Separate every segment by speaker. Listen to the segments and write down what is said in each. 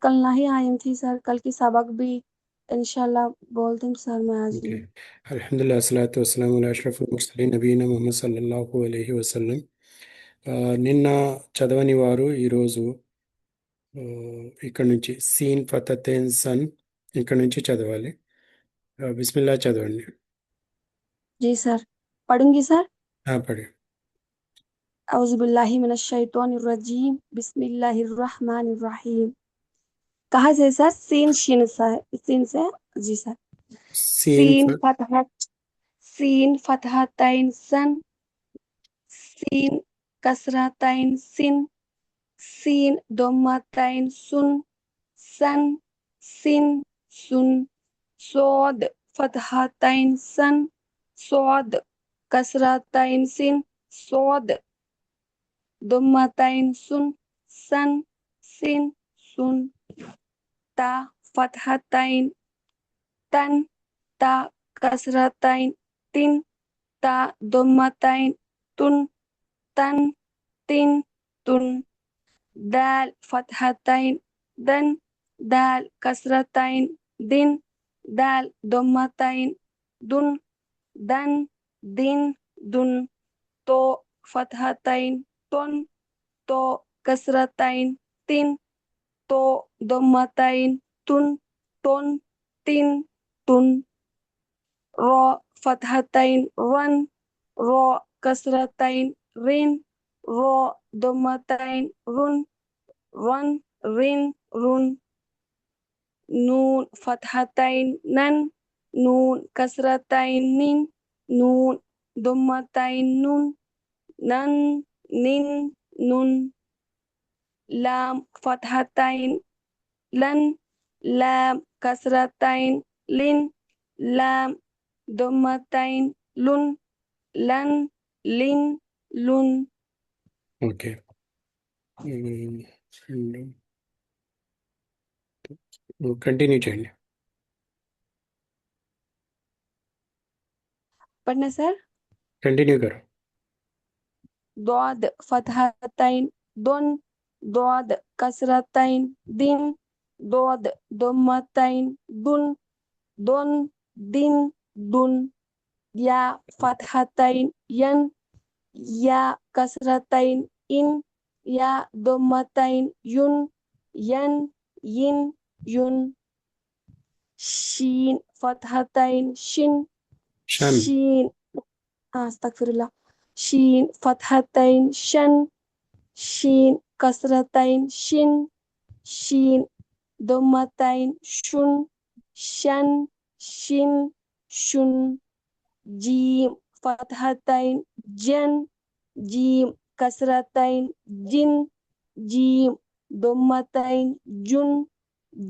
Speaker 1: कल नहीं आई थी सर, कल की सबक भी इंशाल्लाह बोलती हूँ सर मैं आज
Speaker 2: ఓకే.
Speaker 1: ही।
Speaker 2: అల్హమ్దులిల్లాహ్ అస్సలాతు వస్సలాము అలా అష్రఫుల్ ముర్సలీన్ నబీనా ముహమ్మద్ సల్లల్లాహు అలైహి వసల్లం. నిన్న చదవని వారు ఈరోజు ఇక్కడ నుంచి సీన్ ఫతతేన్ సన్ ఇక్కడ నుంచి చదవాలి. బిస్మిల్లా చదవండి.
Speaker 1: जी सर, पढ़ूंगी सर।
Speaker 2: పడి
Speaker 1: औज़ुबिल्लाहि मिनश्शैतानिर्रजीम, बिस्मिल्लाहिर्रहमानिर्रहीम। कहाँ से सर? सीन शीन से, सीन से। जी सर।
Speaker 2: సీన్
Speaker 1: सीन फतह, सीन फतह तैन सन, सीन कसरा तैन सिन, सीन दोम्मा तैन सुन, सन सिन सुन, सोद फतह तैन सन, सोद कसरा तैन सिन, सोद दोम्मा तैन सुन, सन सिन सुन, ता फतह तैन तन, ता कसरतैन तिन, ता दुम्मतैन तुन, तन तिन तुन, दाल फतहतैन दन, दाल कसरतैन दिन, दाल दुम्मतैन दुन, दन दिन दुन, तो फतहतैन तुन, तो कसरतैन तिन, तो दुम्मतैन तुन, तुन तिन तुन, रो फतहतैन रन, रो कसरतैन रिन, रो दुम्मतैन रुन, रन रिन रुन, नून फतहतैन नन, नून कसरतैन निन, नून दुम्मतैन नुन, नन निन नुन, लाम फतहतैन लन, लाम कसरतैन लिन, लाम दुम्मतैन लुन, लन लिन लुन।
Speaker 2: ఓకే. కంటిన్యూ చేయండి.
Speaker 1: पढ़ना सर।
Speaker 2: కంటిన్యూ करो.
Speaker 1: ضاد فتحتين دن، ضاد كسرتين दिन, ضاد ضمتين دن، دن दिन دن، يا فتحتين ين، يا كسرتين إن، يا ضمتين ين، ين ين ين، شين فتحتين شن،
Speaker 2: షన్.
Speaker 1: شين استغفر الله، شين فتحتين شن، شين كسرتين شن، شين ضمتين شن، شن شن شن، جيم فتحتين جن، جيم كسرتين جن، جيم ضمتين جن،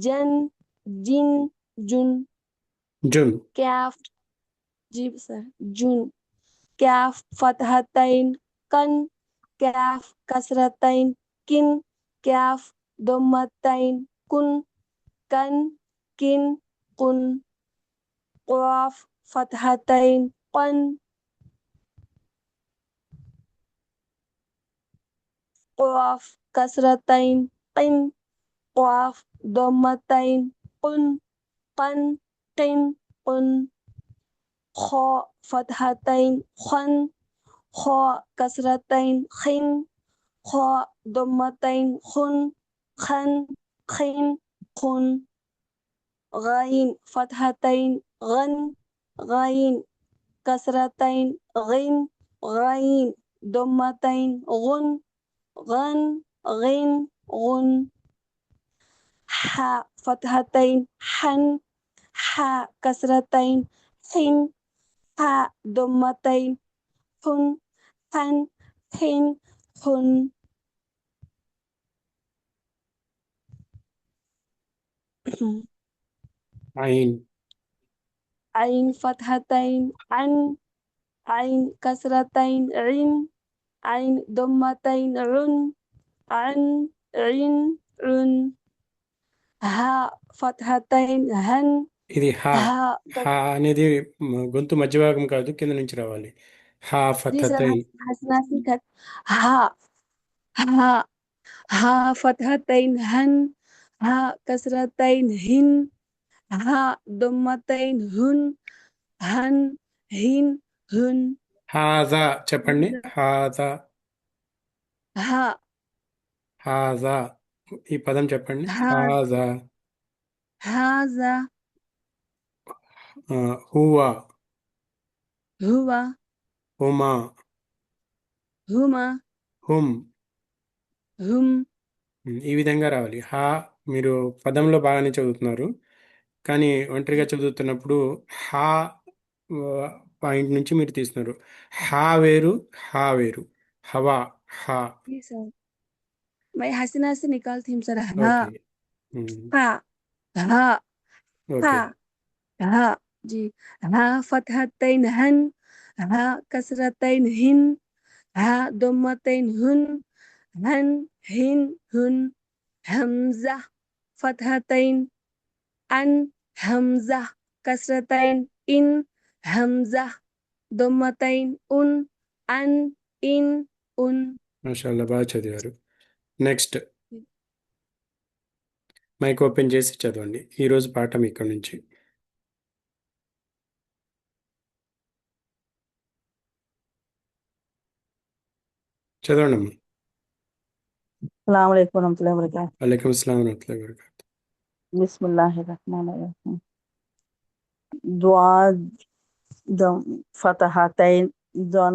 Speaker 1: جن جن جن،
Speaker 2: జున్.
Speaker 1: كاف जी सर جن، كاف فتحتين كن، كاف كسرتين كن، كاف ضمتين كن، كن كن كن، قاف فتحتين قن، قاف كسرتين قن، قاف ضمتين قن، قن قن قن، خاء فتحتين خن، خاء كسرتين خن، خاء ضمتين خن، خن خن خن، غين فتحتين غن، غين كسرتين غن، غين ضمتين غن، غن غن غن، حاء فتحتين حن، حاء كسرتين حن، حاء ضمتين حن، حن حن حن.
Speaker 2: ఐన్.
Speaker 1: عين فتحتين عن، عين كسرتين عن، عين ضمتين عن، عن عن عن، ها فتحتين هن،
Speaker 2: ఇది హా.
Speaker 1: ها
Speaker 2: హా అనేది గొంతు మధ్య భాగం కాదు, కింద నుంచి రావాలి. హా
Speaker 1: जी सर
Speaker 2: ఫతతైన్.
Speaker 1: हंसना सीखा। ها ها ها فتحتين هن، హా కసరతైన్ హిన్, హా దొమ్మతైన్ హున్, హన్ హిన్ హున్.
Speaker 2: హాజా చెప్పండి. హాజా.
Speaker 1: హా
Speaker 2: హాజా ఈ పదం చెప్పండి.
Speaker 1: హా
Speaker 2: హాజా.
Speaker 1: హాజా
Speaker 2: హువా.
Speaker 1: హువా
Speaker 2: హుమా.
Speaker 1: హుమా
Speaker 2: హుమ్.
Speaker 1: హుమ్.
Speaker 2: ఈ విధంగా రావాలి. మీరు పదంలో బాగానే చదువుతున్నారు, కానీ ఒంటరిగా చదువుతున్నప్పుడు హా పాయింట్ నుంచి మీరు తీస్తున్నారు. హా వేరు, హా వేరు. హవా. హా.
Speaker 1: जी सर, मैं हसीना से निकालती हूँ सर. हा
Speaker 2: ఓకే.
Speaker 1: हा हा हा
Speaker 2: ఓకే.
Speaker 1: हा जी. हा फतहतैन हन, हा कसरतैन हिन, हा दुम्मतैन हुन, हन हिन हुन. हमजा फतहतैन अन, हमजा कसरतैन इन, हमजा दुम्मतैन उन, अन इन उन.
Speaker 2: మాషాల్లా బాగా చదివారు. నెక్స్ట్ మైక్ ఓపెన్ చేసి చదవండి ఈరోజు పాఠం ఇక్కడ నుంచి. చదవండి అమ్మా.
Speaker 3: अस्सलाम वालेकुम रहमतुल्लाहि व बरकातहू।
Speaker 2: వలైకుం అస్సలాం వరహమతుల్లాహి వబరకాతుహ్.
Speaker 3: बिस्मिल्लाहिर्रहमानिर्रहीम। द्वाद दम फतहतैन दन,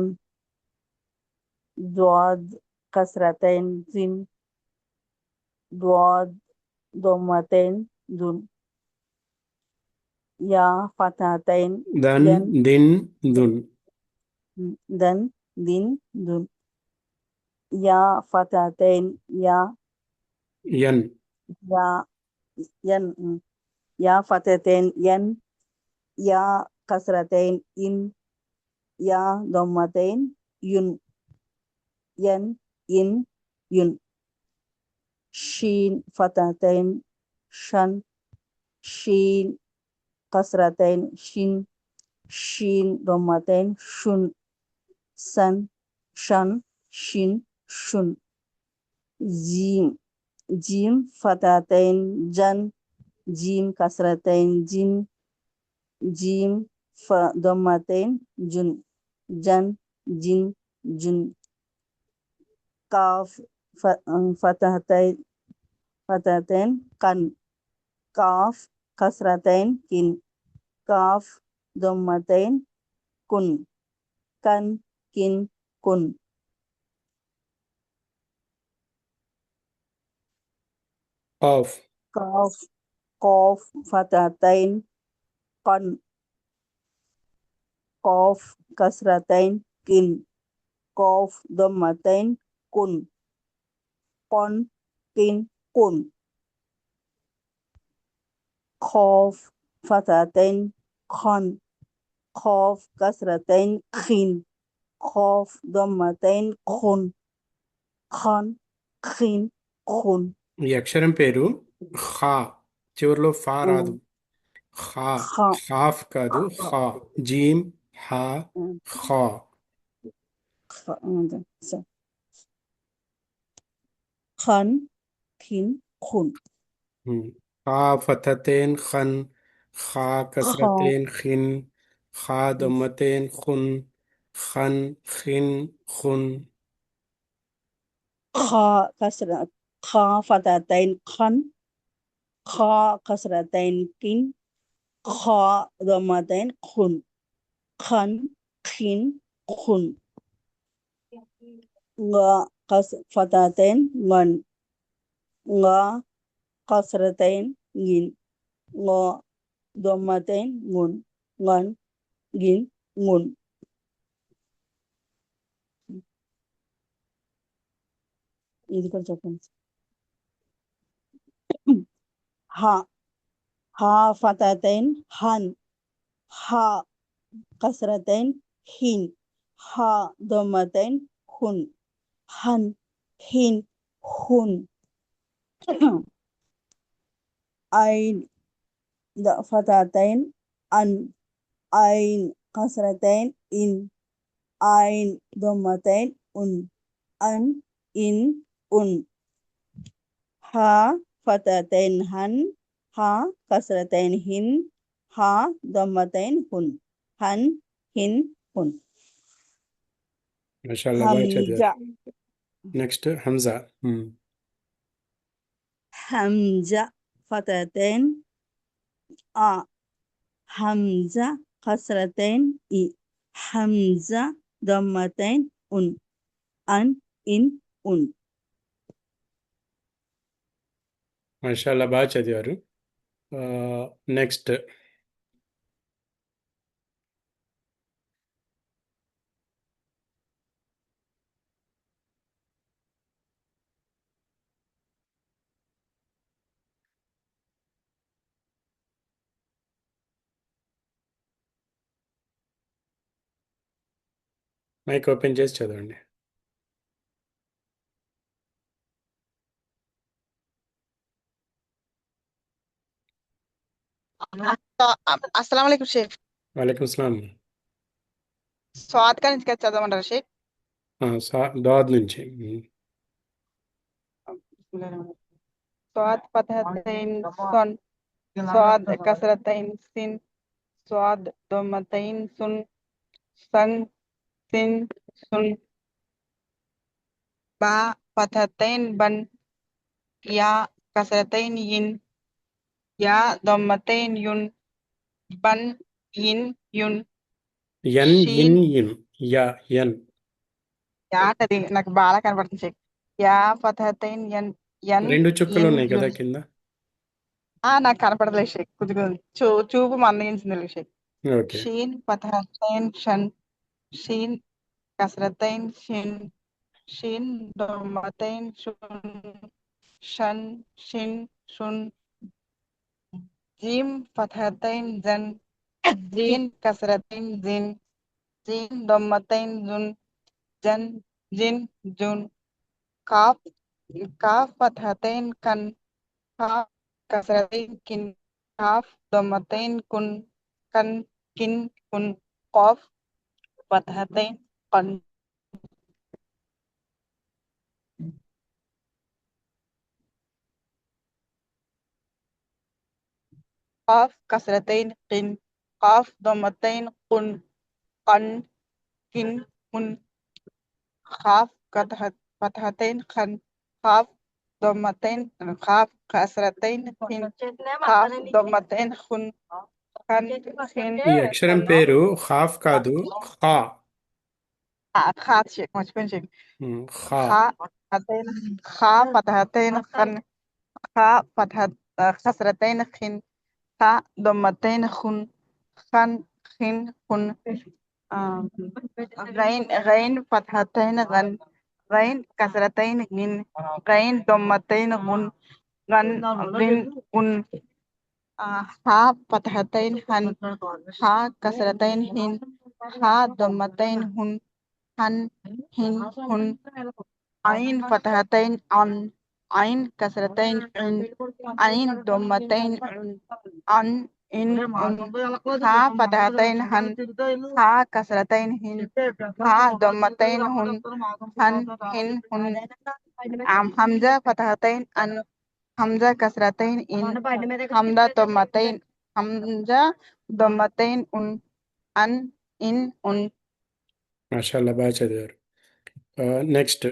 Speaker 3: द्वाद कसरतैन जिन, द्वाद दम्मतैन दुन, या फतहतैन
Speaker 2: దన్,
Speaker 3: यन,
Speaker 2: దిన్, దున్.
Speaker 3: दन दिन दुन, या फतहतैन या,
Speaker 2: యన్.
Speaker 3: या यन, या फतहतैन यन, या कसरतैन इन, या दम्मतैन युन, यन इन युन, शीन फतहतैन शन, शीन कसरतैन शिन, शीन दम्मतैन शुन, सन शन शिन शुन, जीम, जीम फतहतैन जन, जीम कसरतैन जिन, जीम दम्मतैन जुन, जन जिन जुन, काफ फतहतैन कन, काफ कसरतैन किन, काफ दम्मतैन कुन, कन किन कुन,
Speaker 2: ఆఫ్.
Speaker 3: काफ कौफ फतहतैन कन, कौफ कसरतैन किन, कौफ दम्मतैन कुन, कन किन कुन, खौफ फतहतैन खन, खौफ कसरतैन खिन, खौफ दम्मतैन खुन, खन खिन खुन.
Speaker 2: ఈ అక్షరం పేరు ఖా. చివరిలో ఫా రాదు. ఖా.
Speaker 3: खा
Speaker 2: ఖాఫ్ కాదు, ఖా. జీమ్, హా, ఖా.
Speaker 3: खन खिन खुन.
Speaker 2: ఖా ఫతహతైన్ ఖన్, ఖా
Speaker 3: खा
Speaker 2: కసరతైన్ ఖిన్, ఖా దమ్మతైన్ ఖున్, ఖన్ ఖిన్ ఖున్.
Speaker 3: खा कसरत खा फतहतैन खन, खा कसरतैन किन, खा दम्मतैन खुन, खन खिन खुन. फतहतैन वन, कसरतैन गिन, दम्मतैन गुन, गन गिन गुन. ఇది కూడా చెప్పండి. హా హా ఫతహతైన్ హన్, హా కసరతైన్ హిన్, హా దమ్మతైన్ హున్, హన్ హిన్ హున్. ఐన్ ఫతహతైన్ అన్, ఐన్ కసరతైన్ ఇన్, ఐన్ దమ్మతైన్ ఉన్, అన్ ఇన్ ఉన్. హా فتحتين هن ها كسرتين هن ها ضمتين هن هن هن هن
Speaker 2: మాషాల్లా బాగా చదివారు.
Speaker 3: حمزة
Speaker 2: నెక్స్ట్ హంజా.
Speaker 3: حمزة فتحتين همزة كسرتين همزة ضمتين أن إن أن
Speaker 2: మాషాల్లా బాగా చదివారు. నెక్స్ట్ మైక్ ఓపెన్ చేసి చదవండి.
Speaker 4: अस्सलाम वालेकुम शेख।
Speaker 2: వాలేకుం సలాం.
Speaker 4: स्वाद का నుంచి చదవమంటారా షేక్?
Speaker 2: దాద్ నుంచి.
Speaker 4: स्वाद फतहतैन सन स्वाद कसरतैन सिन स्वाद दम्मतैन सुन सन सिन सुन बा फतहतैन बन या कसरतैन यिन या दम्मतैन युन बन yin yun
Speaker 2: ఎన్
Speaker 4: షీన్
Speaker 2: ఇన్ ఇన్ యా ఎన్.
Speaker 4: యా అది నాకు బాగా కనబడుతుంది షేక్. యా ఫతహతైన్ యన్ యన్
Speaker 2: రెండు చుక్కలు
Speaker 4: ఇన్
Speaker 2: ఉన్నాయి కదా
Speaker 4: యున్
Speaker 2: కింద.
Speaker 4: నాకు కనపడలేదు షేక్. కొద్దిగా చూపు మందగించింది షేక్.
Speaker 2: ఓకే.
Speaker 4: షీన్ ఫతహతైన్ షన్ షీన్ కసరతైన్ షిన్ షీన్ దమ్మతైన్ షున్ షన్ షిన్ షున్ జీమ్ ఫతహతైన్ జన్ జీన్ కసరతైన్ జిన్ జీన్ దమ్మతైన్ జున్ జన్ జిన్ జున్ కాఫ్ కాఫ్ ఫతహతైన్ కన్ కాఫ్ కసరతైన్ కిన్ కాఫ్ దమ్మతైన్ కున్ కన్ కిన్ కున్ కాఫ్ ఫతహతైన్ కన్ కాఫ్ కసరతైన్ కిన్ కాఫ్ దమ్మతైన్ కున్ కన్ కిన్ కున్ కాఫ్ ఫతహతైన్ ఖన్ కాఫ్ దమ్మతైన్ కాఫ్ కసరతైన్ కిన్ కాఫ్ దమ్మతైన్ ఖున్ ఖన్ ఖిన్
Speaker 2: ఈ అక్షరం పేరు హాఫ్ కాదు, ఖా.
Speaker 4: ఖా షేక్ మర్చిపోయాను షేక్.
Speaker 2: ఖా.
Speaker 4: ఖా ఫతహతైన్ ఖా ఫతహతైన్ ఖన్ ఖా ఫతహ కసరతైన్ ఖిన్ ఖా దమ్మతైన్ ఖున్ ఖన్ ఖిన్ ఖున్ غين فتحتين غن غين كسرتين غن غين ضمتين غن غن غن غن ها فتحتين هن ها كسرتين هن ها ضمتين هن هن هن هن عين فتحتين عن عين كسرتين عن عين ضمتين عن إن ها فتحتين هن ها كسرتين هن ها ضمتين هن هن هن هن حمزة فتحتين أن حمزة كسرتين إن حمزة ضمتين حمزة ضمتين أن إن أن
Speaker 2: మాషాల్లా బాగా చదివారు. నెక్స్ట్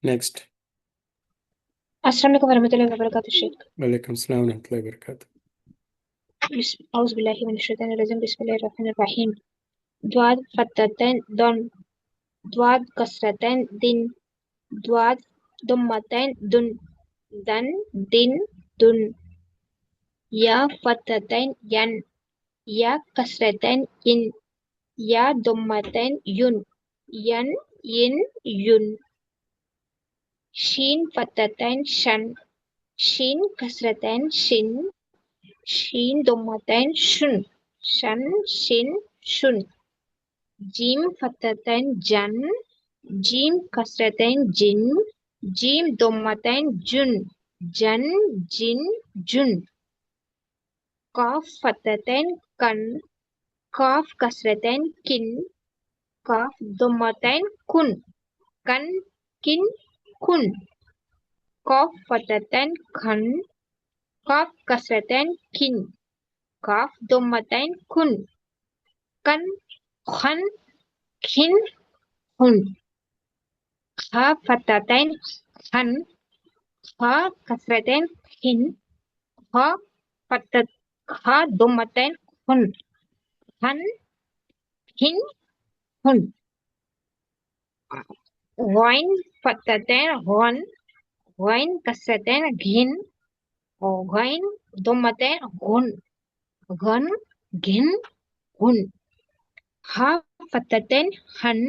Speaker 2: నెక్స్ట్
Speaker 5: अस्सलाम वालेकुम वरहमतुल्लाहि वबरकातुहू शेख।
Speaker 2: वालेकुम सलाम वरहमतुल्लाहि वबरकातुह.
Speaker 5: औज़ु बिल्लाहि मिनश शैतानिर रजीम बिस्मिल्लाहिर रहमानिर रहीम। द्वाद फतहतैन दन द्वाद कसरतैन दिन द्वाद दुम्मतैन दुन दन दिन दुन या फतहतैन यन या कसरतैन इन या दुम्मतैन युन यन इन युन शीन फतहतैन शन शीन कसरतैन शिन शीन दुम्मतैन शुन शन शिन शुन जीम फतहतैन जन जीम कसरतैन जिन जीम दुम्मतैन जुन जन जिन जुन काफ फतहतैन कन काफ कसरतैन किन काफ दुम्मतैन कुन कन किन कुन काफ फतहतैन खन काफ कसरतैन किन काफ दुम्मतैन कुन कन खन खिन हुन खा फतहतैन खन खा कसरतैन खिन खा फतह खा दुम्मतैन हुन खन खिन हुन غين فتاتين غن غين كسرتين غين غين ضمتين غن غن غن غن ها فتاتين هن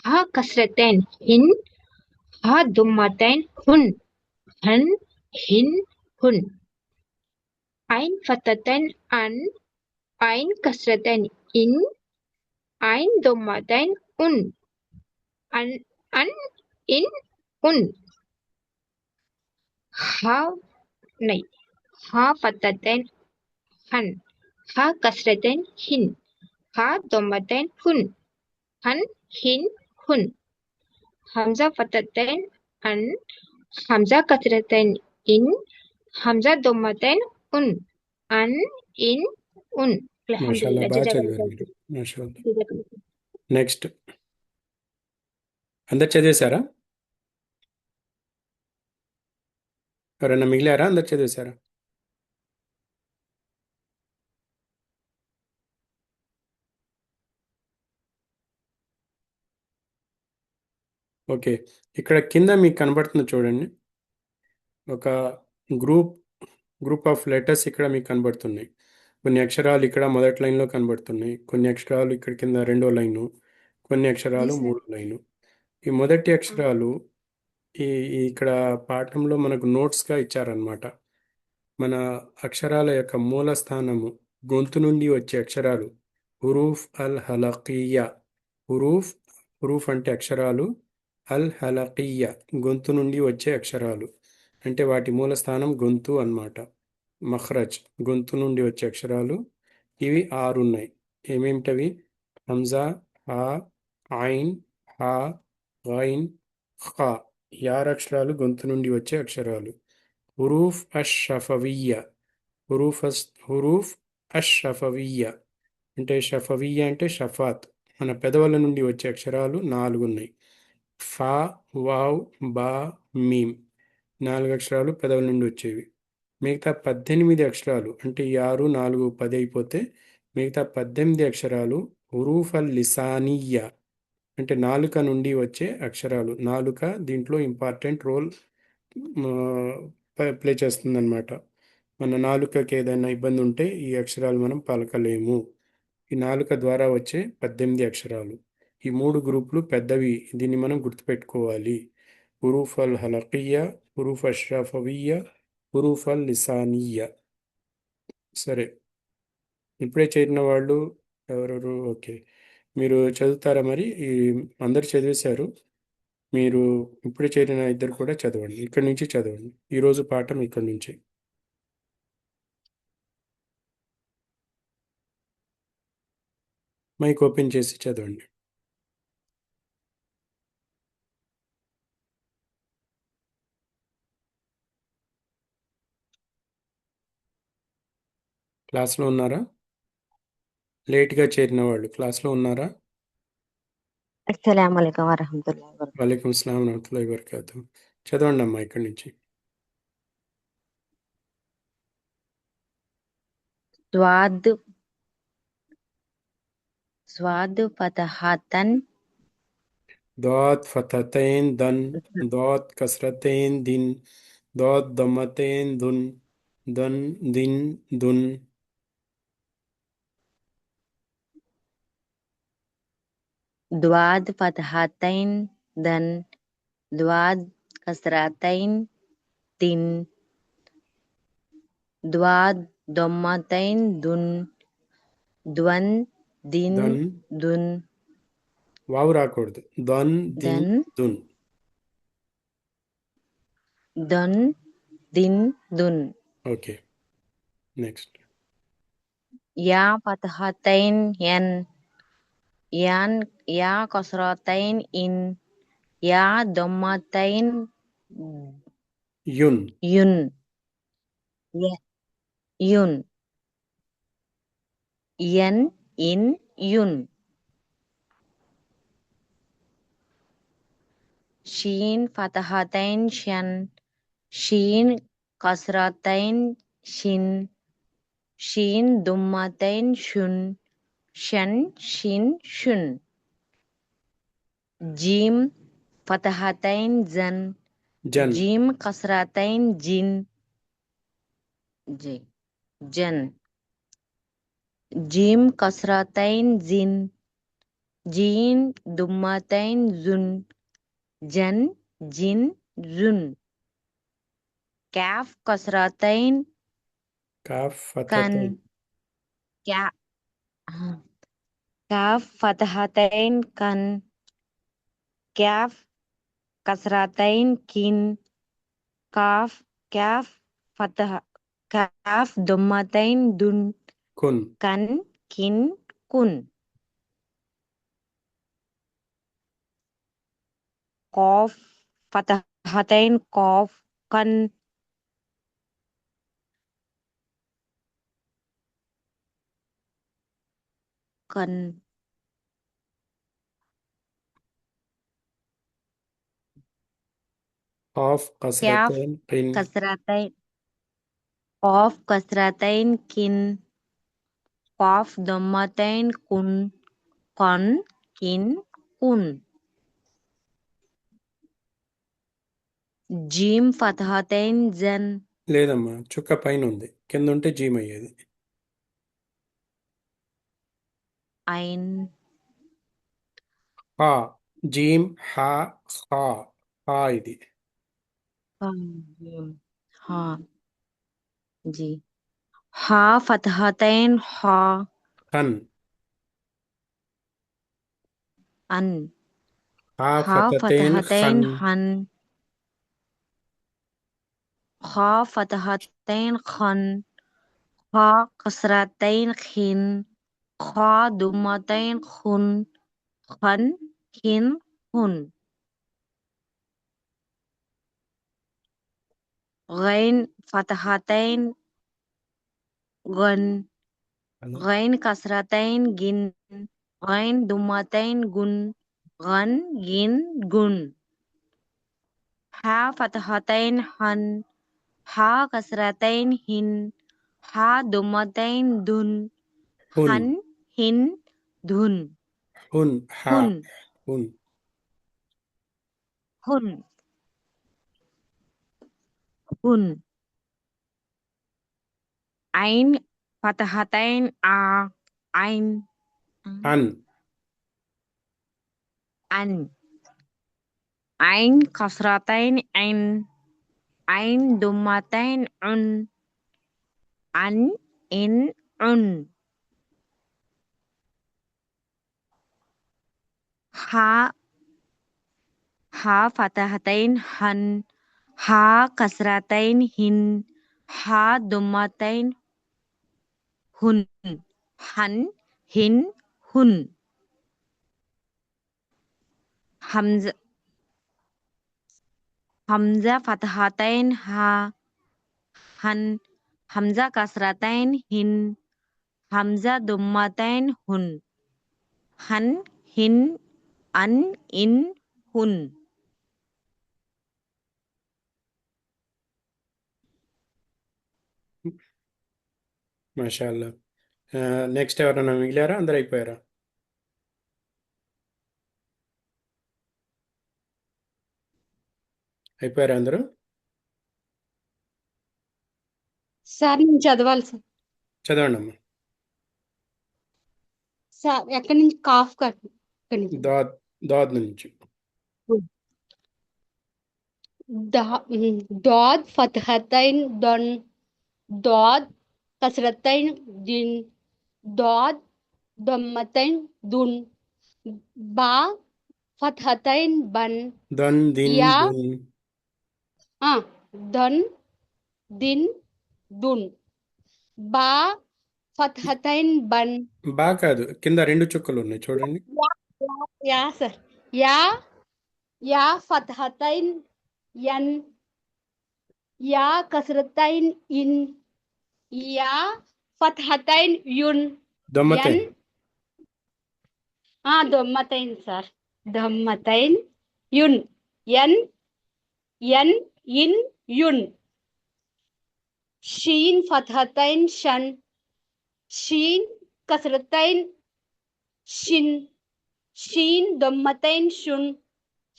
Speaker 5: ها كسرتين هن ها ضمتين هن هن هن هن عين فتاتين أن عين كسرتين إن عين ضمتين أن أن إن أن ها नहीं ها فتاتين هن ها كسرتين هن ها ضمتين هن هن هن هن همزة فتاتين أن همزة كسرتين إن همزة ضمتين أن إن أن الحمد
Speaker 2: మాషాల్లా
Speaker 5: لله
Speaker 2: బాగా
Speaker 5: جزاك
Speaker 2: చదివారు
Speaker 5: الله
Speaker 2: మీరు. మాషాల్లా.
Speaker 5: جزاك الله خير.
Speaker 2: నెక్స్ట్ అందరు చదివేశారా? ఎవరైనా మిగిలారా? అందరు చదివేశారా? ఓకే, ఇక్కడ కింద మీకు కనబడుతుంది చూడండి, ఒక గ్రూప్ ఆఫ్ లెటర్స్ ఇక్కడ మీకు కనబడుతున్నాయి. కొన్ని అక్షరాలు ఇక్కడ మొదటి లైన్లో కనబడుతున్నాయి, కొన్ని అక్షరాలు ఇక్కడ కింద రెండో లైను, కొన్ని అక్షరాలు
Speaker 1: जी सर
Speaker 2: మూడో లైను. ఈ మొదటి అక్షరాలు ఇక్కడ పాఠంలో మనకు నోట్స్గా ఇచ్చారనమాట. మన అక్షరాల యొక్క మూల స్థానము గొంతు నుండి వచ్చే అక్షరాలు హురూఫ్ అల్ హలకియా. హురూఫ్ అంటే అక్షరాలు, అల్ హలకియా గొంతు నుండి వచ్చే అక్షరాలు, అంటే వాటి మూల స్థానం గొంతు అన్నమాట. మఖ్రజ్ గొంతు నుండి వచ్చే అక్షరాలు ఇవి 6 ఉన్నాయి. ఏమేమిటవి? హంజా, హా, ఐన్, హా, గైన్, ఖా. ఈ 6 అక్షరాలు గొంతు నుండి వచ్చే అక్షరాలు. హురూఫ్ అషఫవియ్య. హురూఫ్ అషఫవియ్య అంటే షఫవియ్య అంటే షఫాత్, మన పెదవుల నుండి వచ్చే అక్షరాలు 4 ఉన్నాయి. ఫా, వావ్, బా, మీమ్ 4 అక్షరాలు పెదవుల నుండి వచ్చేవి. మిగతా 18 అక్షరాలు అంటే 6, 4, 10 అయిపోతే మిగతా 18 అక్షరాలు హురూఫ్ అల్ లిసానియ్య అంటే నాలుక నుండి వచ్చే అక్షరాలు. నాలుక దీంట్లో ఇంపార్టెంట్ రోల్ ప్లే చేస్తుందన్నమాట. మన నాలుకకి ఏదైనా ఇబ్బంది ఉంటే ఈ అక్షరాలు మనం పలకలేము. ఈ నాలుక ద్వారా వచ్చే 18 అక్షరాలు. ఈ 3 గ్రూపులు పెద్దవి, దీన్ని మనం గుర్తుపెట్టుకోవాలి. హురూఫ్ అల్ హలకియ్య, హురూఫ్ అష్రఫవియ్య, హురూఫ్ అల్ లిసానియ్య. సరే, ఇప్పుడే చేరిన వాళ్ళు ఎవరెవరు? ఓకే, మీరు చదువుతారా? మరి అందరు చదివేశారు. మీరు ఇప్పుడే చేరిన ఇద్దరు కూడా చదవండి, ఇక్కడి నుంచి చదవండి. ఈరోజు పాఠం ఇక్కడి నుంచి. మైక్ ఓపెన్ చేసి చదవండి. క్లాస్లో ఉన్నారా? లేట్గా చేరిన వాళ్ళు క్లాస్లో ఉన్నారా?
Speaker 6: అస్సలాము అలైకుం వరహమతుల్లాహి వబరకాతుహు.
Speaker 2: వాలేకుమ్ అస్సలాం వరహమతుల్లాహి వబరకాతుహు. చదవండి అమ్మా ఇక్కడి నుంచి.
Speaker 6: స్వాద్ ఫతహతన్
Speaker 2: దాద్ ఫతహతైన్ దన్, దాద్ కస్రతైన్ దిన్, దాద్ దమ్మతైన్ దున్, దన్ దిన్ దున్.
Speaker 6: ద్వాద్ ఫతహతైన్ దన్, ద్వాద్ కస్రతైన్ తిన్, ద్వాద్ దమ్మతైన్ దున్, ద్వన్ దిన్
Speaker 2: దన్
Speaker 6: దున్,
Speaker 2: వావు రాకూడదు. దన్ దిన్
Speaker 6: దన్
Speaker 2: దున్.
Speaker 6: దన్ దిన్ దున్.
Speaker 2: Okay, next.
Speaker 6: या फतहतैन यन यान या कसरतैन इन या दम्मतैन
Speaker 2: युन
Speaker 6: युन य- युन यन इन युन शीन फतहतैन शन शीन कसरतैन शिन शीन दुम्मतैन शुन शन शिन शुन जीम फतहतैन जन
Speaker 2: जन
Speaker 6: जीम कसरतैन जिन जी जन जीम कसरतैन जिन जीन दुम्मतैन जुन जन जिन जुन कैफ कसरतैन
Speaker 2: काफ
Speaker 6: कन
Speaker 2: फतहतैन
Speaker 6: क्या हाँ, काफ फतहतैन कन कैफ कसरतैन किन काफ कैफ फतह कैफ दुम्मतैन दुन
Speaker 2: कुन
Speaker 6: कन किन कुन कॉफ फतहतैन कॉफ कन कन
Speaker 2: ऑफ
Speaker 6: कैफ
Speaker 2: कसरतैन किन
Speaker 6: कसरतैन कॉफ कसरतैन किन कॉफ दुम्मतैन कुन कन किन कुन जीम फतहतैन जन
Speaker 2: లేదమ్మా చుక్క పైన ఉంది కింద ఉంటే జీమ్ అయ్యేది
Speaker 6: ఐన్
Speaker 2: హా జీమ్ హా హా హా ఇది
Speaker 6: जीम हाँ जी हा फतहतैन हा
Speaker 2: ఖన్
Speaker 6: अन
Speaker 2: హా
Speaker 6: हा
Speaker 2: ఫతహతైన్
Speaker 6: फतहतैन
Speaker 2: ఖన్
Speaker 6: हन खा फतहतैन खन खा कसरतैन खिन खा दुम्मतैन खुन खन खिन हुन गैन फतहतैन गन गैन कसरतैन गिन गैन दुम्मतैन गुन गन गिन गुन हा फतहतैन हन हा कसरतैन हिन हा दुम्मतैन दुन
Speaker 2: హున్
Speaker 6: हन हिन धुन
Speaker 2: హున్ హా
Speaker 6: हुन
Speaker 2: హున్
Speaker 6: हुन हुन आइन फतहतैन आ आइन
Speaker 2: అన్
Speaker 6: अन आइन कसरतैन इन आइन दुम्मतैन उन अन इन उन हा हा फतहतैन हन हा कसरतैन हिन हा दुम्मतैन हुन हन हिन हुन हमजा हमजा फतहतैन हा हन हमजा कसरतैन हिन हमजा दुम्मतैन हुन हन हिन अन इन हुन
Speaker 2: మాషాల్లా నెక్స్ట్ ఎవరైనా మిగిలారా అందరు అయిపోయారా అయిపోయారా అందరూ
Speaker 7: సార్ నేను చదవాలి సార్
Speaker 2: చదవండి అమ్మా
Speaker 7: సార్ ఎక్కడి నుంచి కాఫ్ కట్ ఎక్కడి నుంచి
Speaker 2: దాద్ దాద్ నుంచి
Speaker 7: డాద్ ఫతహతైన్ దొన్ డాద్ కసరతైన్ దిన్ డాద్ దమ్మతైన్ దున్ బా ఫతహతైన్ బన్
Speaker 2: దన్ దిన్
Speaker 7: యా
Speaker 2: దున్
Speaker 7: దన్ దిన్ దున్ బా ఫతహతైన్ బన్
Speaker 2: బా కాదు, కింద రెండు చుక్కలు ఉన్నాయి చూడండి.
Speaker 7: యా సార్ యా యా ఫతహతైన్ యన్ యా కసరతైన్ ఇన్ యా ఫతహతైన్ యున్
Speaker 2: దొమ్మతే
Speaker 7: యన్ దొమ్మతైన్ సార్ దొమ్మతైన్ యున్ యన్ యన్ ఇన్ యున్ షీన్ ఫతహతైన్ షన్ షీన్ కసరతైన్ షిన్ షీన్ దొమ్మతైన్ షున్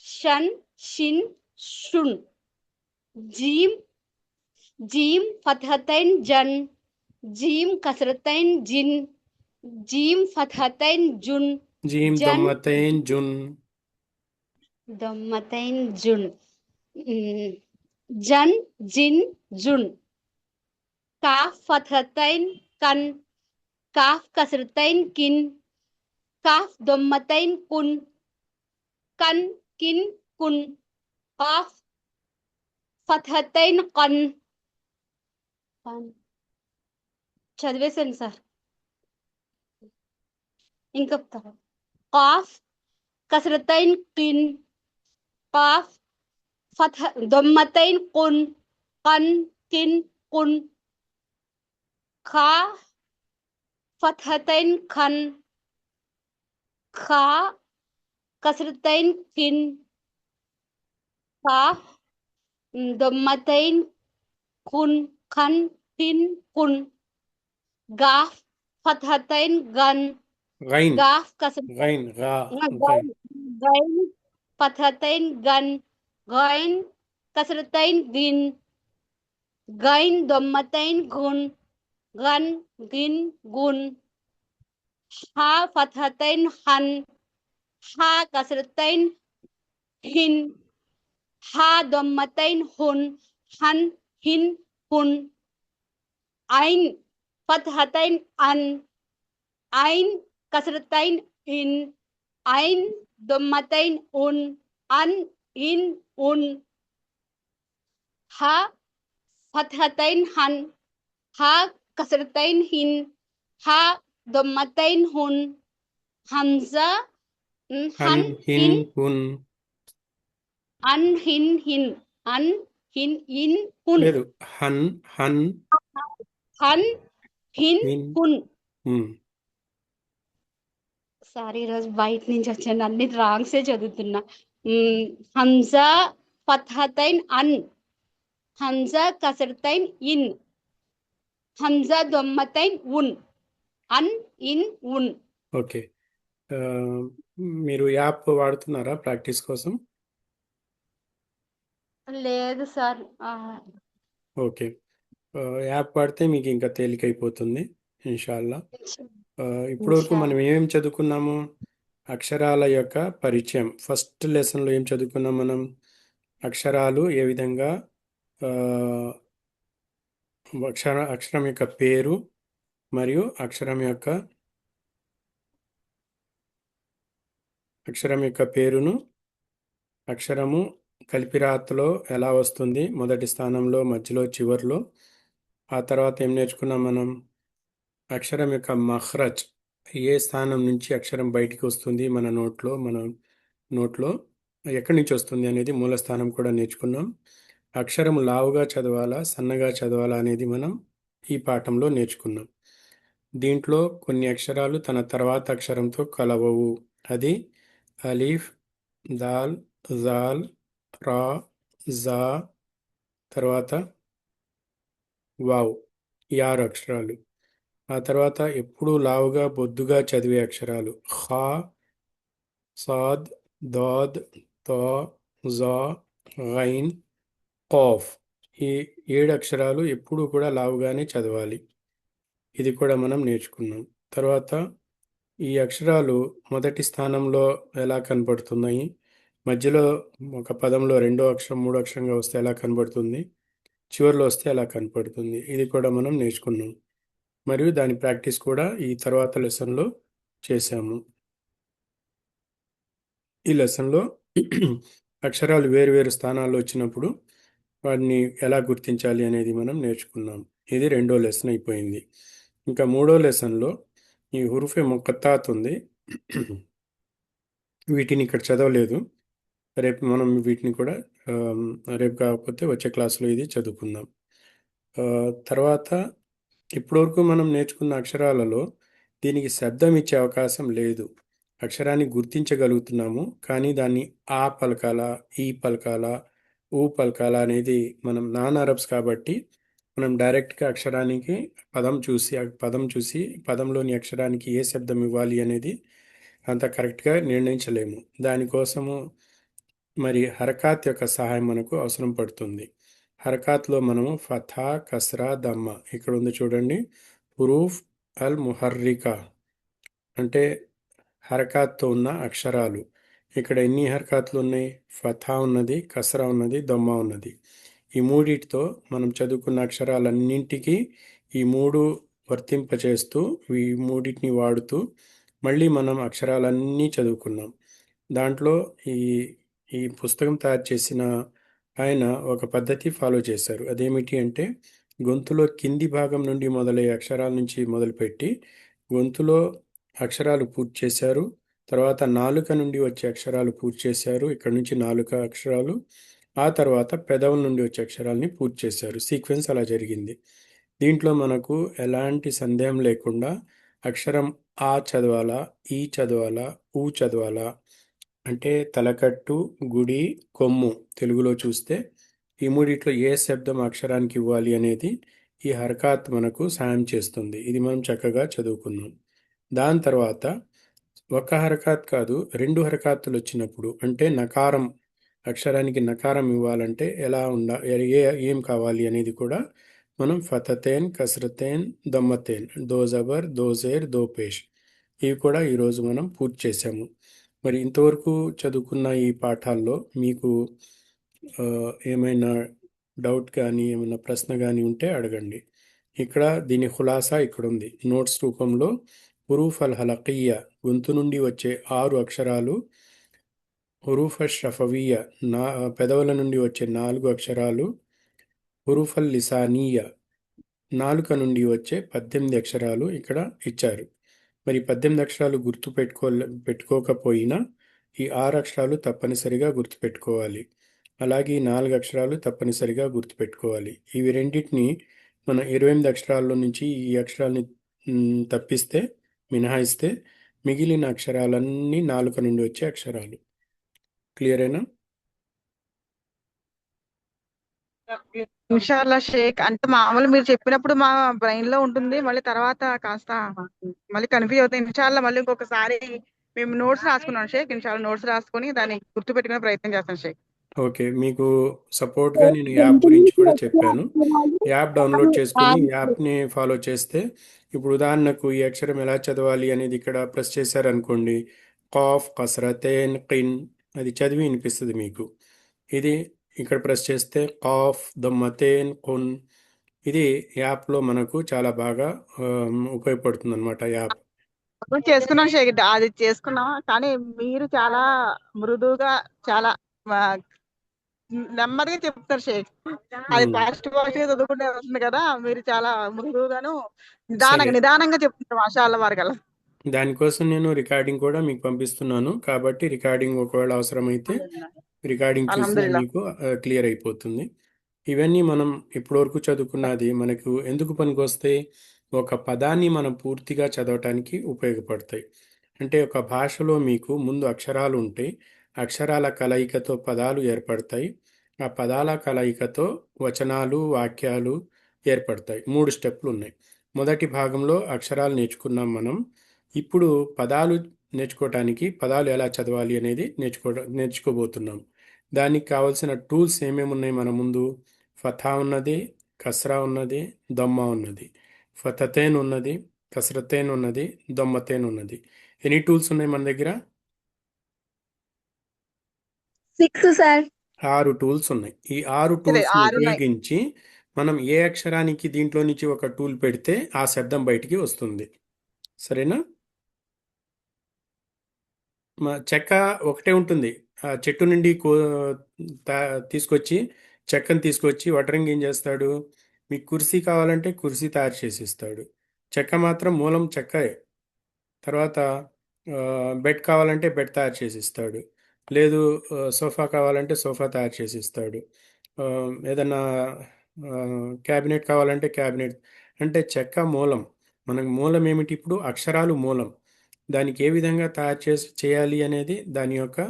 Speaker 7: షన్ షిన్ షున్ జీమ్ జీమ్ ఫతహతైన్ జన్ జీమ్ కసరతైన్ జిన్ జీమ్ ఫతహతైన్ జున్
Speaker 2: జీమ్
Speaker 7: జన్
Speaker 2: దొమ్మతైన్ జున్.
Speaker 7: దొమ్మతైన్ జున్ జన్ జిన్ జున్ కాఫ్ ఫతహతైన్ కన్ కాఫ్ కసరతైన్ కిన్ కాఫ్ దొమ్మతైన్ కున్ కన్ కిన్ కున్ కాఫ్ ఫతహతైన్ కన్ చదివేశాను సార్ ఇంకా కాఫ్ కసరతైన్ కిన్ కాఫ్ ఫతహ దొమ్మతైన్ కున్ కన్ కిన్ కున్ ఖా ఫతహతైన్ ఖన్ ఖా కసరతైన్ కిన్ కాఫ్ దొమ్మతైన్ కున్ ఖన్ కిన్ కున్ గాఫ్ ఫతహతైన్ గన్
Speaker 2: గైన్
Speaker 7: గాఫ్ కసర
Speaker 2: గైన్ గా
Speaker 7: గైన్ గైన్ ఫతహతైన్ గన్ గైన్ కసరతైన్ గిన్ గైన్ దొమ్మతైన్ గున్ గన్ గిన్ గున్ హా ఫతహతైన్ హన్ హా కసరతైన్ హిన్ హా దొమ్మతైన్ హున్ హన్ హిన్ హున్ ఐన్ ఫతహతైన్ అన్ ఐన్ కసరతైన్ ఇన్ ఐన్ దొమ్మతైన్ ఉన్ అన్ ఇన్ ఉన్ హా ఫతహతైన్ హన్ హా కసరతైన్ హిన్ హా దొమ్మతైన్ హున్ హంజా
Speaker 2: హన్
Speaker 7: హన్
Speaker 2: హిన్
Speaker 7: హిన్
Speaker 2: హున్.
Speaker 7: అన్ హిన్ హిన్ అన్ హిన్ ఇన్ హున్
Speaker 2: లేదు, హన్ హన్
Speaker 7: హన్ హిన్
Speaker 2: హిన్
Speaker 7: హున్
Speaker 2: హున్.
Speaker 7: సారీ ఈరోజు బయట నుంచి వచ్చాను అన్ని రాంగ్సే చదువుతున్నా హంజా ఫతహతైన్ అన్ హంజా కసరతైన్ ఇన్ హంజా దొమ్మతైన్ ఉన్ అన్ ఇన్ ఉన్
Speaker 2: ఓకే. ఆ, మీరు యాప్ వాడుతున్నారా ప్రాక్టీస్ కోసం?
Speaker 7: లేదు సార్
Speaker 2: ఓకే. యాప్ వాడితే మీకు ఇంకా తేలికైపోతుంది ఇన్షాల్లా. ఇప్పటివరకు మనం ఏమేమి చదువుకున్నాము? అక్షరాల యొక్క పరిచయం. ఫస్ట్ లెసన్లో ఏం చదువుకున్నాం మనం? అక్షరాలు ఏ విధంగా ఆ, అక్షరం యొక్క పేరు మరియు అక్షరం యొక్క పేరును అక్షరము కలిపిరాతలో ఎలా వస్తుంది, మొదటి స్థానంలో, మధ్యలో, చివర్లో. ఆ తర్వాత ఏం నేర్చుకున్నాం మనం? అక్షరం యొక్క మఖ్రజ్, ఏ స్థానం నుంచి అక్షరం బయటికి వస్తుంది మన నోట్లో ఎక్కడి నుంచి వస్తుంది అనేది మూల స్థానం కూడా నేర్చుకున్నాం. అక్షరం లావుగా చదవాలా, సన్నగా చదవాలా అనేది మనం ఈ పాఠంలో నేర్చుకున్నాం. దీంట్లో కొన్ని అక్షరాలు తన తర్వాత అక్షరంతో కలవవు. అది అలీఫ్, దాల్, జాల్, రా, జా, తర్వాత వావ్. ఈ 6 అక్షరాలు. ఆ తర్వాత ఎప్పుడూ లావుగా బొద్దుగా చదివే అక్షరాలు ఖా, సాద్, దాద్, తా, జా, గైన్, ఖాఫ్. ఈ 7 అక్షరాలు ఎప్పుడూ కూడా లావుగానే చదవాలి. ఇది కూడా మనం నేర్చుకున్నాం. తర్వాత ఈ అక్షరాలు మొదటి స్థానంలో ఎలా కనబడుతున్నాయి, మధ్యలో ఒక పదంలో రెండో అక్షరం మూడో అక్షరంగా వస్తే ఎలా కనబడుతుంది, చివరిలో వస్తే ఎలా కనపడుతుంది, ఇది కూడా మనం నేర్చుకున్నాం. మరియు దాని ప్రాక్టీస్ కూడా ఈ తర్వాత లెసన్లో చేశాము. ఈ లెసన్లో అక్షరాలు వేరు వేరు స్థానాల్లో వచ్చినప్పుడు వాటిని ఎలా గుర్తించాలి అనేది మనం నేర్చుకున్నాం. ఇది రెండో లెసన్ అయిపోయింది. ఇంకా 3వ లెసన్లో ఈ హురుఫే ముఖత్తాత్ ఉంది. వీటిని ఇక్కడ చదవలేదు. రేపు మనం వీటిని కూడా రేపు కాకపోతే వచ్చే క్లాసులో ఇది చదువుకుందాం. తర్వాత ఇప్పటివరకు మనం నేర్చుకున్న అక్షరాలలో దీనికి శబ్దం ఇచ్చే అవకాశం లేదు. అక్షరాన్ని గుర్తించగలుగుతున్నాము, కానీ దాన్ని ఆ పలకాల, ఈ పలకాల, ఊ పలకాల అనేది మనం నాన్ అరబ్స్ కాబట్టి మనం డైరెక్ట్గా అక్షరానికి పదం చూసి పదంలోని అక్షరానికి ఏ శబ్దం ఇవ్వాలి అనేది అంత కరెక్ట్గా నిర్ణయించలేము. దానికోసము మరి హరకాత్ యొక్క సహాయం మనకు అవసరం పడుతుంది. హరకాత్లో మనము ఫథా, కస్రా, దమ్మ ఇక్కడ ఉంది చూడండి. హురూఫ్ అల్ ముహర్రికా అంటే హరకాత్తో ఉన్న అక్షరాలు. ఇక్కడ ఎన్ని హరకాతులు ఉన్నాయి? ఫథా ఉన్నది, కస్రా ఉన్నది, దమ్మ ఉన్నది. ఈ మూడిటితో మనం చదువుకున్న అక్షరాలన్నింటికి ఈ మూడు వర్తింపచేస్తూ ఈ మూడింటిని వాడుతూ మళ్ళీ మనం అక్షరాలన్నీ చదువుకున్నాం. దాంట్లో ఈ ఈ పుస్తకం తయారు చేసిన ఆయన ఒక పద్ధతి ఫాలో చేశారు. అదేమిటి అంటే గొంతులో కింది భాగం నుండి మొదలయ్యే అక్షరాల నుంచి మొదలుపెట్టి గొంతులో అక్షరాలు పూర్తి చేశారు. తర్వాత నాలుక నుండి వచ్చే అక్షరాలు పూర్తి చేశారు. ఇక్కడ నుంచి నాలుక అక్షరాలు, ఆ తర్వాత పెదవుల నుండి వచ్చే అక్షరాలని పూర్తి చేశారు. సీక్వెన్స్ అలా జరిగింది. దీంట్లో మనకు ఎలాంటి సందేహం లేకుండా అక్షరం ఆ చదవాలా, ఈ చదవాలా, ఊ చదవాలా, అంటే తలకట్టు, గుడి, కొమ్ము తెలుగులో చూస్తే ఈ మూడిట్లో ఏ శబ్దం అక్షరానికి ఇవ్వాలి అనేది ఈ హరకాత్ మనకు సాయం చేస్తుంది. ఇది మనం చక్కగా చదువుకున్నాం. దాని తర్వాత ఒక హరకాత్ కాదు, 2 హరకాతులు వచ్చినప్పుడు అంటే నకారం, అక్షరానికి నకారం ఇవ్వాలంటే ఎలా ఏం కావాలి అనేది కూడా మనం ఫతతేన్, కసరతేన్, దమ్మతేన్, దో జబర్, దో జేర్, దో పేష్ ఇవి కూడా ఈరోజు మనం పూర్తి చేశాము. మరి ఇంతవరకు చదువుకున్న ఈ పాఠాల్లో మీకు ఏమైనా డౌట్ కానీ ఏమైనా ప్రశ్న కానీ ఉంటే అడగండి. ఇక్కడ దీని ఖులాసా ఇక్కడ ఉంది నోట్స్ రూపంలో. హురూఫ్ అల్ హలకియ్య గొంతు నుండి వచ్చే 6 అక్షరాలు, హురూఫ్ అల్ షఫవియ్య పెదవుల నుండి వచ్చే 4 అక్షరాలు, హురూఫ్ అల్ లిసానీయ నాలుక నుండి వచ్చే 18 అక్షరాలు ఇక్కడ ఇచ్చారు. మరి 18 అక్షరాలు పెట్టుకోకపోయినా ఈ 6 అక్షరాలు తప్పనిసరిగా గుర్తుపెట్టుకోవాలి. అలాగే 4 అక్షరాలు తప్పనిసరిగా గుర్తుపెట్టుకోవాలి. ఇవి రెండింటిని మన 28 అక్షరాల్లో నుంచి ఈ అక్షరాలని తప్పిస్తే, మినహాయిస్తే మిగిలిన అక్షరాలన్నీ నాలుక నుండి వచ్చే అక్షరాలు. క్లియరేనా?
Speaker 4: ఇన్షాల్లా షేక్ అంటే మామూలు మీరు చెప్పినప్పుడు మా బ్రెయిన్ లో ఉంటుంది, మళ్ళీ తర్వాత కాస్త మళ్ళీ కన్ఫ్యూజ్ అవుతాయి. ఇన్షాల్లా మళ్ళీ ఇంకొకసారి మేము నోట్స్ రాసుకున్నాం షేక్. ఇన్షాల్లా నోట్స్ రాసుకొని దాన్ని గుర్తు పెట్టుకునే ప్రయత్నం చేస్తాం షేక్.
Speaker 2: ఓకే, మీకు సపోర్ట్గా నేను యాప్ గురించి కూడా చెప్పాను. యాప్ డౌన్లోడ్ చేసుకుని యాప్ని ఫాలో చేస్తే ఇప్పుడు ఉదాహరణకు ఈ అక్షరం ఎలా చదవాలి అనేది ఇక్కడ ప్రెస్ చేశారనుకోండి, కాఫ్, కసరతేన్, కిన్ అది చదివి వినిపిస్తుంది మీకు. ఇది ఇక్కడ ప్రెస్ చేస్తే కాఫ్, దమ్మతేన్, కున్. ఇది యాప్లో మనకు చాలా బాగా ఉపయోగపడుతుంది అనమాట యాప్.
Speaker 4: చేసుకున్నాం షేక్, అది చేసుకున్నాం. కానీ మీరు చాలా మృదువుగా చాలా నెమ్మదిగా చెప్తారు షేక్. అది ఫాస్ట్ ఫాస్ట్ గా చదువుకుంటే వస్తుంది కదా, మీరు చాలా మృదువుగాను నిదానంగా చెప్తున్నారు. మాషాల్లా వారికల్లా.
Speaker 2: దానికోసం నేను రికార్డింగ్ కూడా మీకు పంపిస్తున్నాను. కాబట్టి రికార్డింగ్ ఒకవేళ అవసరమైతే రికార్డింగ్ చూస్తే మీకు క్లియర్ అయిపోతుంది. ఇవన్నీ మనం ఇప్పటివరకు చదువుకున్నది మనకు ఎందుకు పనికొస్తాయి? ఒక పదాన్ని మనం పూర్తిగా చదవటానికి ఉపయోగపడతాయి. అంటే ఒక భాషలో మీకు ముందు అక్షరాలు ఉంటాయి, అక్షరాల కలయికతో పదాలు ఏర్పడతాయి, ఆ పదాల కలయికతో వచనాలు, వాక్యాలు ఏర్పడతాయి. 3 స్టెప్లు ఉన్నాయి. మొదటి భాగంలో అక్షరాలు నేర్చుకున్నాం మనం. ఇప్పుడు పదాలు నేర్చుకోవటానికి పదాలు ఎలా చదవాలి అనేది నేర్చుకోబోతున్నాం. దానికి కావాల్సిన టూల్స్ ఏమేమి ఉన్నాయి మన ముందు? ఫథా ఉన్నది, కస్రా ఉన్నది, దమ్మ ఉన్నది. ఫతతేన్ ఉన్నది, కసరతేన్ ఉన్నది, దమ్మతేన్ ఉన్నది. ఎన్ని టూల్స్ ఉన్నాయి మన దగ్గర?
Speaker 1: 6 సార్.
Speaker 2: 6 టూల్స్ ఉన్నాయి. ఈ 6 టూల్స్ ఉపయోగించి మనం ఏ అక్షరానికి దీంట్లో నుంచి ఒక టూల్ పెడితే ఆ శబ్దం బయటికి వస్తుంది. సరేనా? చెక్క ఒకటే ఉంటుంది. చెట్టు నుండి చెక్కను తీసుకొచ్చి వడ్రంగి ఏం చేస్తాడు? మీకు కుర్చీ కావాలంటే కుర్చీ తయారు చేసి ఇస్తాడు. చెక్క మాత్రం మూలం చెక్కే. తర్వాత బెడ్ కావాలంటే బెడ్ తయారు చేసి ఇస్తాడు. లేదు సోఫా కావాలంటే సోఫా తయారు చేసి ఇస్తాడు. ఏదన్నా క్యాబినెట్ కావాలంటే క్యాబినెట్. అంటే చెక్క మూలం. మనకు మూలం ఏమిటి? ఇప్పుడు అక్షరాలు మూలం. దానికి ఏ విధంగా తయారు చేయాలి అనేది దాని యొక్క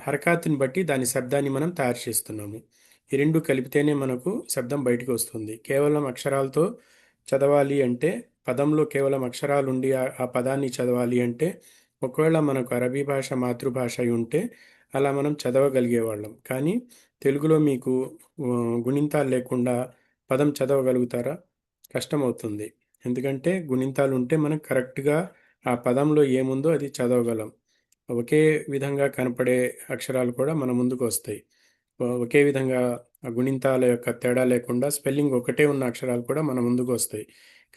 Speaker 2: హరకత్తుని బట్టి దాని శబ్దాన్ని మనం తయారు చేస్తున్నాము. ఈ రెండు కలిపితేనే మనకు శబ్దం బయటకు వస్తుంది. కేవలం అక్షరాలతో చదవాలి అంటే, పదంలో కేవలం అక్షరాలు ఉండి ఆ పదాన్ని చదవాలి అంటే, ఒకవేళ మనకు అరబీ భాష మాతృభాష అయి ఉంటే అలా మనం చదవగలిగేవాళ్ళం. కానీ తెలుగులో మీకు గుణింతాలు లేకుండా పదం చదవగలుగుతారా? కష్టమవుతుంది. ఎందుకంటే గుణింతాలు ఉంటే మనం కరెక్ట్గా ఆ పదంలో ఏముందో అది చదవగలం. ఒకే విధంగా కనపడే అక్షరాలు కూడా మన ముందుకు వస్తాయి. ఒకే విధంగా ఆ గుణింతాల యొక్క తేడా లేకుండా స్పెల్లింగ్ ఒకటే ఉన్న అక్షరాలు కూడా మన ముందుకు వస్తాయి.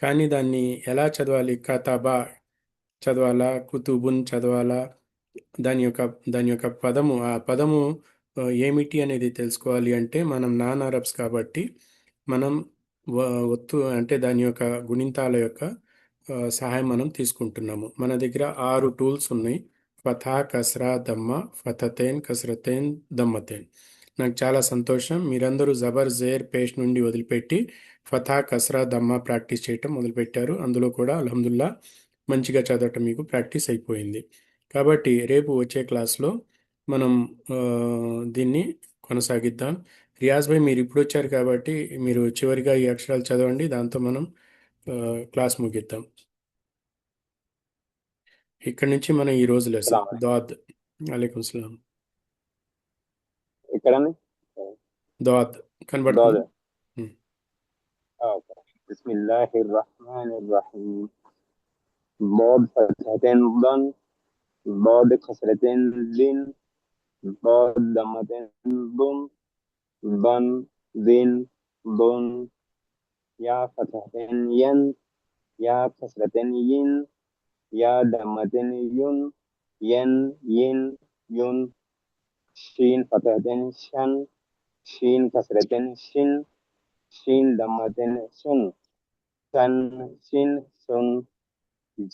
Speaker 2: కానీ దాన్ని ఎలా చదవాలి? కతబా చదవాలా? కుతుబున్ చదవాలా? దాని యొక్క పదము, ఆ పదము ఏమిటి అనేది తెలుసుకోవాలి అంటే మనం నాన్ అరబ్స్ కాబట్టి మనం ఒత్తు అంటే దాని యొక్క గుణింతాల యొక్క సహాయం మనం తీసుకుంటున్నాము. మన దగ్గర 6 టూల్స్ ఉన్నాయి. ఫతా, కస్రా, దమ్మ, ఫతతేన్, కస్రతేన్, దమ్మతేన్. నాకు చాలా సంతోషం, మీరందరూ జబర్, జేర్, పేష్ నుండి వదిలిపెట్టి ఫతా, కస్రా, దమ్మ ప్రాక్టీస్ చేయటం మొదలుపెట్టారు. అందులో కూడా అల్హమ్దుల్లా మంచిగా చదవటం మీకు ప్రాక్టీస్ అయిపోయింది. కాబట్టి రేపు వచ్చే క్లాస్లో మనం దీన్ని కొనసాగిద్దాం. రియాజ్ భాయ్, మీరు ఇప్పుడు వచ్చారు కాబట్టి మీరు చివరిగా ఈ అక్షరాలు చదవండి, దాంతో మనం క్లాస్ ముగిద్దాం. ఇక్కడ నుంచి మనం ఈ రోజు లెసన్ దాద్. అలైకుం సలాం.
Speaker 8: ఎక్కడండి?
Speaker 2: దాద్ కనబడుతుంది.
Speaker 8: బిస్మిల్లాహిర్ రహమానిర్ రహీం. ضاد فتحتين ضن، ضاد كسرتين زين، ضاد ضمتين ضم، ضن زين ضن، يا فتحتين ين، يا كسرتين ين، يا ضمتين ين، ين ين ين، شين فتحتين شن، شين كسرتين شن، شين ضمتين شن، شن شين شن،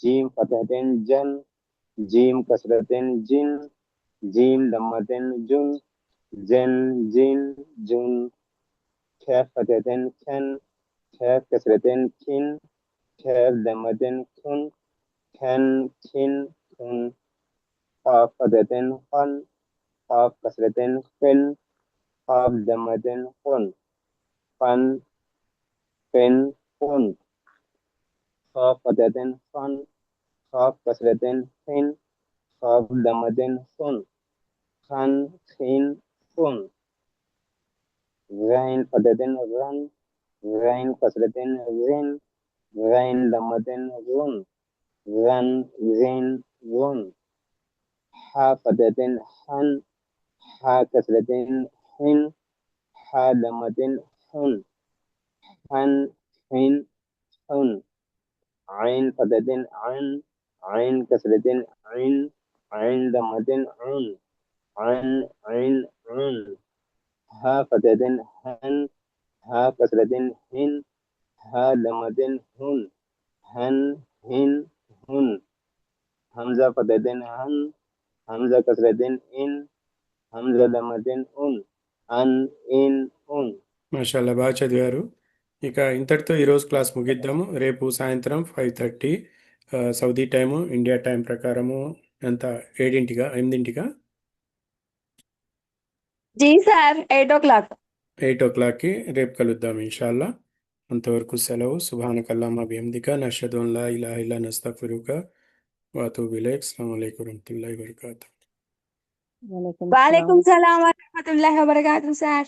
Speaker 8: جيم فتحتين جن، جيم كسرتين جن، جيم ضمتين جن، جن جن جن، كاف فتحتين كن، كاف كسرتين كن، كاف ضمتين كن، كن كن كن، قاف فتحتين خن، قاف كسرتين خن، قاف ضمتين خن، خن خن خن، خاف فتحتين خن، خاف كسرتين خن، خاف ضمتين خن، خن خن خن، غين فتحتين غن، غين كسرتين غن، غين ضمتين غن، غن غين غن، حا فتحتين حن، حا كسرتين حن، حا ضمتين حن، حن حن حن، عين فتحتين عن، عين كسرتين عن، عين ضمتين عن، عن عين عن، ها فتحتين هن، ها كسرتين هن، ها ضمتين هن، هن هن هن، همزة فتحتين هن، همزة كسرتين إن، همزة ضمتين أن، أن إن أن.
Speaker 2: మాషాల్లా, బాగా చదివారు. ఇక ఇంతటితో ఈరోజు క్లాస్ ముగిద్దాము. రేపు సాయంత్రం 5:30 సౌదీ టైము, ఇండియా టైం ప్రకారము ఎంత? 7ంటిగా 8ంటిగా
Speaker 1: जी सर 8 o'clock.
Speaker 2: 8 o'clockకి రేపు కలుద్దాం ఇన్షాల్లా. అంతవరకు సెలవు. సుబ్హానకల్లాహుమ్మ బిహమ్దిక నష్హదు అన్ లా ఇలాహా ఇల్లా అంత నస్తగ్ఫిరుక వ అతూబు ఇలైక్. అస్సలాము అలైకుం వరహ్మతుల్లాహి వబరకాతుహు.
Speaker 1: वालेकुम सलाम व रहमतुल्लाहि व बरकातहू सर.